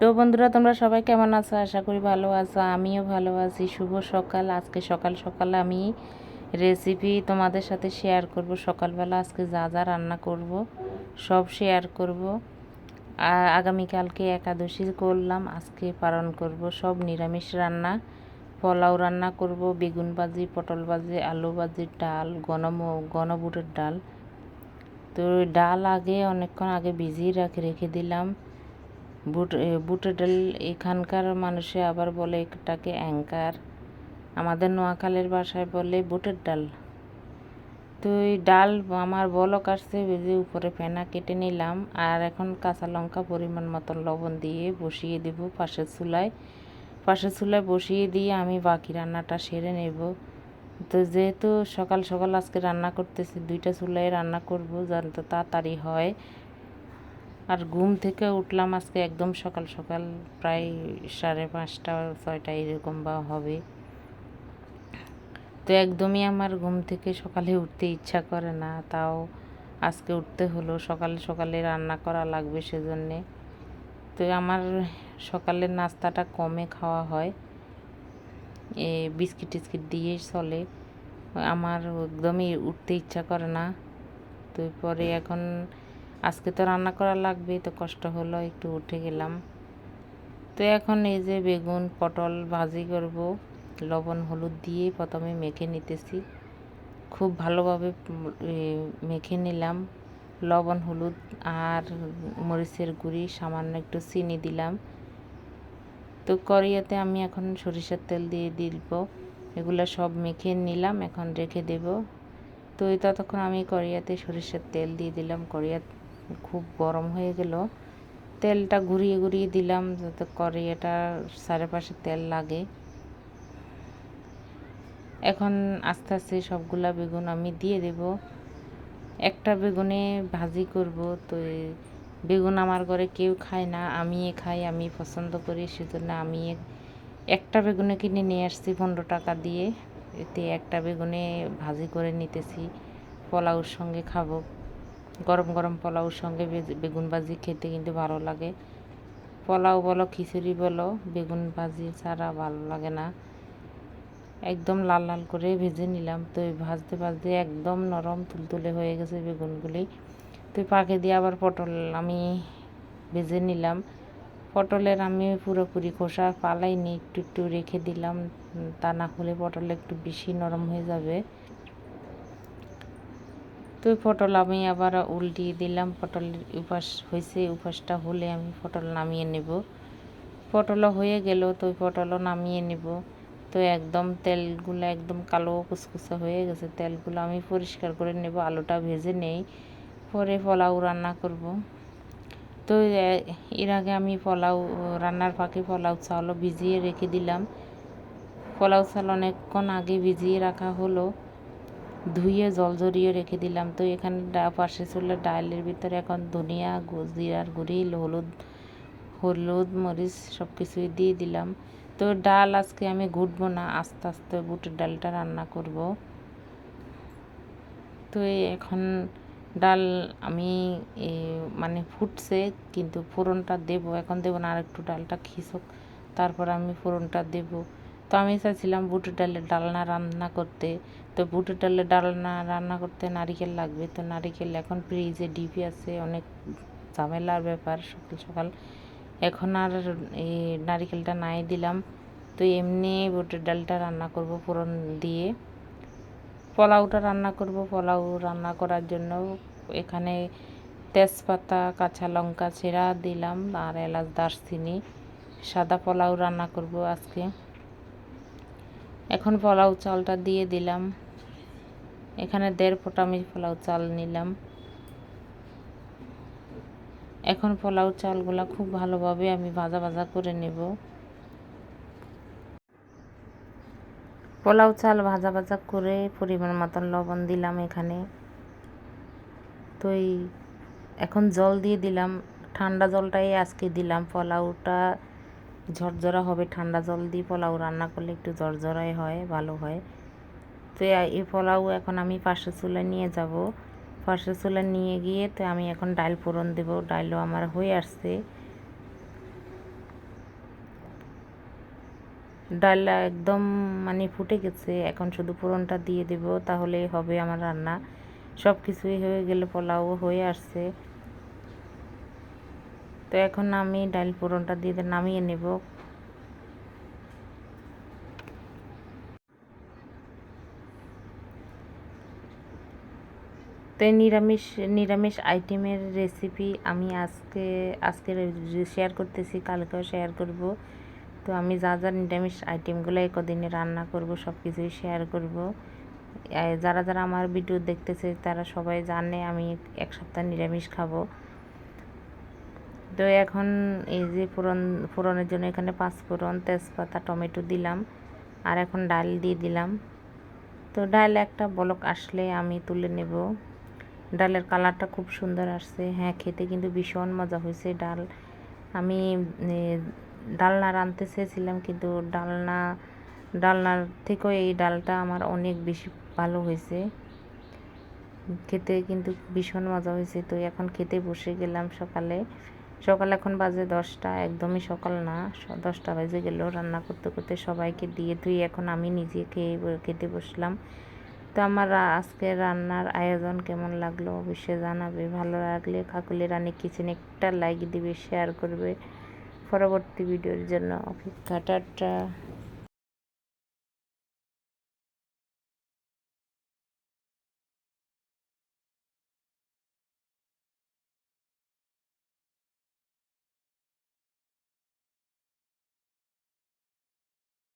তো বন্ধুরা, তোমরা সবাই কেমন আছো? আশা করি ভালো আছো। আমিও ভালো আছি। শুভ সকাল। আজকে সকাল সকাল আমি রেসিপি তোমাদের সাথে শেয়ার করব। সকালবেলা আজকে যা যা রান্না করব সব শেয়ার করব। আর আগামীকালকে একাদশী করলাম, আজকে পালন করব। সব নিরামিষ রান্না। পোলাও রান্না করব, বেগুন ভাজি, পটল ভাজি, আলু ভাজি, ডাল, গণবুটের ডাল। তো ডাল অনেকক্ষণ আগে ভিজিয়ে রেখে দিলাম। বুটের ডাল এখানকার মানুষে আবার বলে এটাকে অ্যাঙ্কার, আমাদের নোয়াখালীর ভাষায় বলে বুটের ডাল। তো এই ডাল আমার বলক আসছে, ভেজে উপরে ফেনা কেটে নিলাম। আর এখন কাঁচা লঙ্কা পরিমাণ মতন লবণ দিয়ে বসিয়ে দেব পাশের চুলায় বসিয়ে দিয়ে আমি বাকি রান্নাটা সেরে নেব। তো যেহেতু সকাল সকাল আজকে রান্না করতেছি, 2টা চুলায় রান্না করব যাতে তাড়াতাড়ি হয়। আর ঘুম থেকে উঠলাম আজকে একদম সকাল সকাল, প্রায় 5:30 6টা এরকম বা হবে। তো একদমই আমার ঘুম থেকে সকালে উঠতে ইচ্ছা করে না, তাও আজকে উঠতে হলো। সকালে সকালে রান্না করা লাগবে সেজন্যে। তো আমার সকালের নাস্তাটা কমে খাওয়া হয়, বিস্কিট টিস্কিট দিয়ে চলে। আমার একদমই উঠতে ইচ্ছা করে না। তো পরে এখন আজকে তো রান্না করা লাগবে, তো কষ্ট হলো, একটু উঠে গেলাম। তো এখন এই যে বেগুন পটল ভাজি করব, লবণ হলুদ দিয়ে প্রথমে মেখে নিতেছি। খুব ভালোভাবে মেখে নিলাম। লবণ হলুদ আর মরিচের গুঁড়ি, সামান্য একটু চিনি দিলাম। তো কড়াইতে আমি এখন সরিষার তেল দিয়ে দিব। এগুলো সব মেখে নিলাম, এখন রেখে দেব। তো ততক্ষণ আমি কড়াইতে সরিষার তেল দিয়ে দিলাম। কড়াই খুব গরম হয়ে গেল, তেলটা ঘুরিয়ে ঘুরিয়ে দিলাম যাতে কড়াইটা চারপাশে তেল লাগে। এখন আস্তে আস্তে সবগুলা বেগুন আমি দিয়ে দেব। একটা বেগুনে ভাজি করব। তো বেগুন আমার ঘরে কেউ খায় না, আমি খাই, আমি পছন্দ করি, সেজন্য আমি একটা বেগুনে কিনে নিয়ে আসছি 15 টাকা দিয়ে। এতে একটা বেগুনে ভাজি করে নিতেছি, পোলাওর সঙ্গে খাবো। গরম গরম পোলাওর সঙ্গে বেগুন ভাজি খেতে কিন্তু ভালো লাগে। পোলাও বলো খিচুড়ি বলো, বেগুন ভাজি ছাড়া ভালো লাগে না। একদম লাল লাল করে ভেজে নিলাম। তো ভাজতে ভাজতে একদম নরম তুলতুলে হয়ে গেছে বেগুনগুলি। তো পাকে দিয়ে আবার পটল আমি ভেজে নিলাম। পটলের আমি পুরোপুরি খোসা ফালাইনি, একটু একটু রেখে দিলাম, তা না হলে পটল একটু বেশি নরম হয়ে যাবে। তো পটল আমি আবার উল্টিয়ে দিলাম। পটলের উপাস হয়েছে, উপাসটা হলে আমি পটল নামিয়ে নেব। পটলও হয়ে গেল, তো পটলও নামিয়ে নেব। তো একদম তেলগুলো একদম কালো কুচকুচে হয়ে গেছে, তেলগুলো আমি পরিষ্কার করে নেব। আলুটা ভেজে নেই, পরে পোলাও রান্না করব। তো এর আগে আমি পোলাও রান্নার ফাঁকে পোলাও চালও ভিজিয়ে রেখে দিলাম। পোলাও চাল অনেকক্ষণ আগে ভিজিয়ে রাখা হলো, ধুয়ে জল ঝরিয়ে রেখে দিলাম। তো এখানে পাশে চুলে ডালের ভিতরে এখন ধনিয়া, জিরার গুঁড়ি, হলুদ মরিচ সব কিছুই দিয়ে দিলাম। তো ডাল আজকে আমি ঘুটবো না, আস্তে আস্তে বুটের ডালটা রান্না করব। তো এখন ডাল আমি মানে ফুটছে, কিন্তু ফোড়নটা দেব, এখন দেব না, আর একটু ডালটা খিসুক, তারপর আমি ফোড়নটা দেব। তো আমি চাইছিলাম বুটের ডালের ডালনা রান্না করতে। তো বুটের ডালের ডালনা রান্না করতে নারিকেল লাগবে। তো নারিকেল এখন ফ্রিজে ডিপি আছে, অনেক ঝামেলার ব্যাপার সকাল সকাল। এখন আর এই নারিকেলটা নাই দিলাম। তো এমনি বুটের ডালটা রান্না করব ফোড়ন দিয়ে। পোলাওটা রান্না করব। পোলাও রান্না করার জন্য এখানে তেজপাতা, কাঁচা লঙ্কা ছেঁড়া দিলাম, আর এলাচ, দারচিনি। সাদা পোলাও রান্না করব আজকে। এখন পোলাও চালটা দিয়ে দিলাম। এখানে 1.5 ফোঁটা আমি পোলাও চাল নিলাম। এখন পোলাও চালগুলো খুব ভালোভাবে আমি ভাজা ভাজা করে নেব। পোলাও চাল ভাজা ভাজা করে পরিমাণ মতন লবণ দিলাম এখানে। তো এখন জল দিয়ে দিলাম, ঠান্ডা জলটাই আজকে দিলাম। পোলাওটা ঝরঝরা হবে, ঠান্ডা জল দিয়ে পোলাও রান্না করলে একটু ঝরঝরাই হয়, ভালো হয়। তো এই পোলাও এখন আমি পাশের চুলায় নিয়ে যাব। পাশের চুলায় নিয়ে গিয়ে তো আমি এখন ডাল ফোড়ন দেব। ডালও আমার হয়ে আসছে। ডাল একদম মানে ফুটে গেছে, এখন শুধু ফোড়নটা দিয়ে দেব, তাহলেই হবে আমার রান্না। সব কিছুই হয়ে গেলে পোলাও হয়ে আসছে। তো এখন আমি ডাল ফোড়নটা দিয়ে নামিয়ে নেব। তো এই নিরামিষ আইটেমের রেসিপি আমি আজকে শেয়ার করতেছি, কালকেও শেয়ার করব। তো আমি যা যা নিরামিষ আইটেমগুলো কদিনে রান্না করব সব কিছুই শেয়ার করব। যারা যারা আমার ভিডিও দেখতেছে তারা সবাই জানে আমি এক সপ্তাহ নিরামিষ খাবো। তো এখন এই যে ফোড়নের জন্য এখানে পাঁচফোড়ন, তেজপাতা, টমেটো দিলাম, আর এখন ডাল দিয়ে দিলাম। তো ডাল একটা বলক আসলে আমি তুলে নেব। ডালের কালারটা খুব সুন্দর আসছে, হ্যাঁ খেতে কিন্তু ভীষণ মজা হয়েছে। আমি ডালনা রাঁধতে চেয়েছিলাম, কিন্তু ডালনার থেকেও এই ডালটা আমার অনেক বেশি ভালো হয়েছে, খেতে কিন্তু ভীষণ মজা হয়েছে। তো এখন খেতে বসে গেলাম। সকাল এখন বাজে 10টা, একদমই সকাল না, 10টা বাজে গেল। রান্না করতে করতে সবাইকে দিয়ে ধুই এখন আমি নিজে খেতে বসলাম। তো আমার আজকের রান্নার আয়োজন কেমন লাগলো অবশ্যই জানাবে। ভালো লাগলে কাকলি রানী কিচেন একটা লাইক দিবে, শেয়ার করবে। পরবর্তী ভিডিওর জন্য অপেক্ষা। টাটা।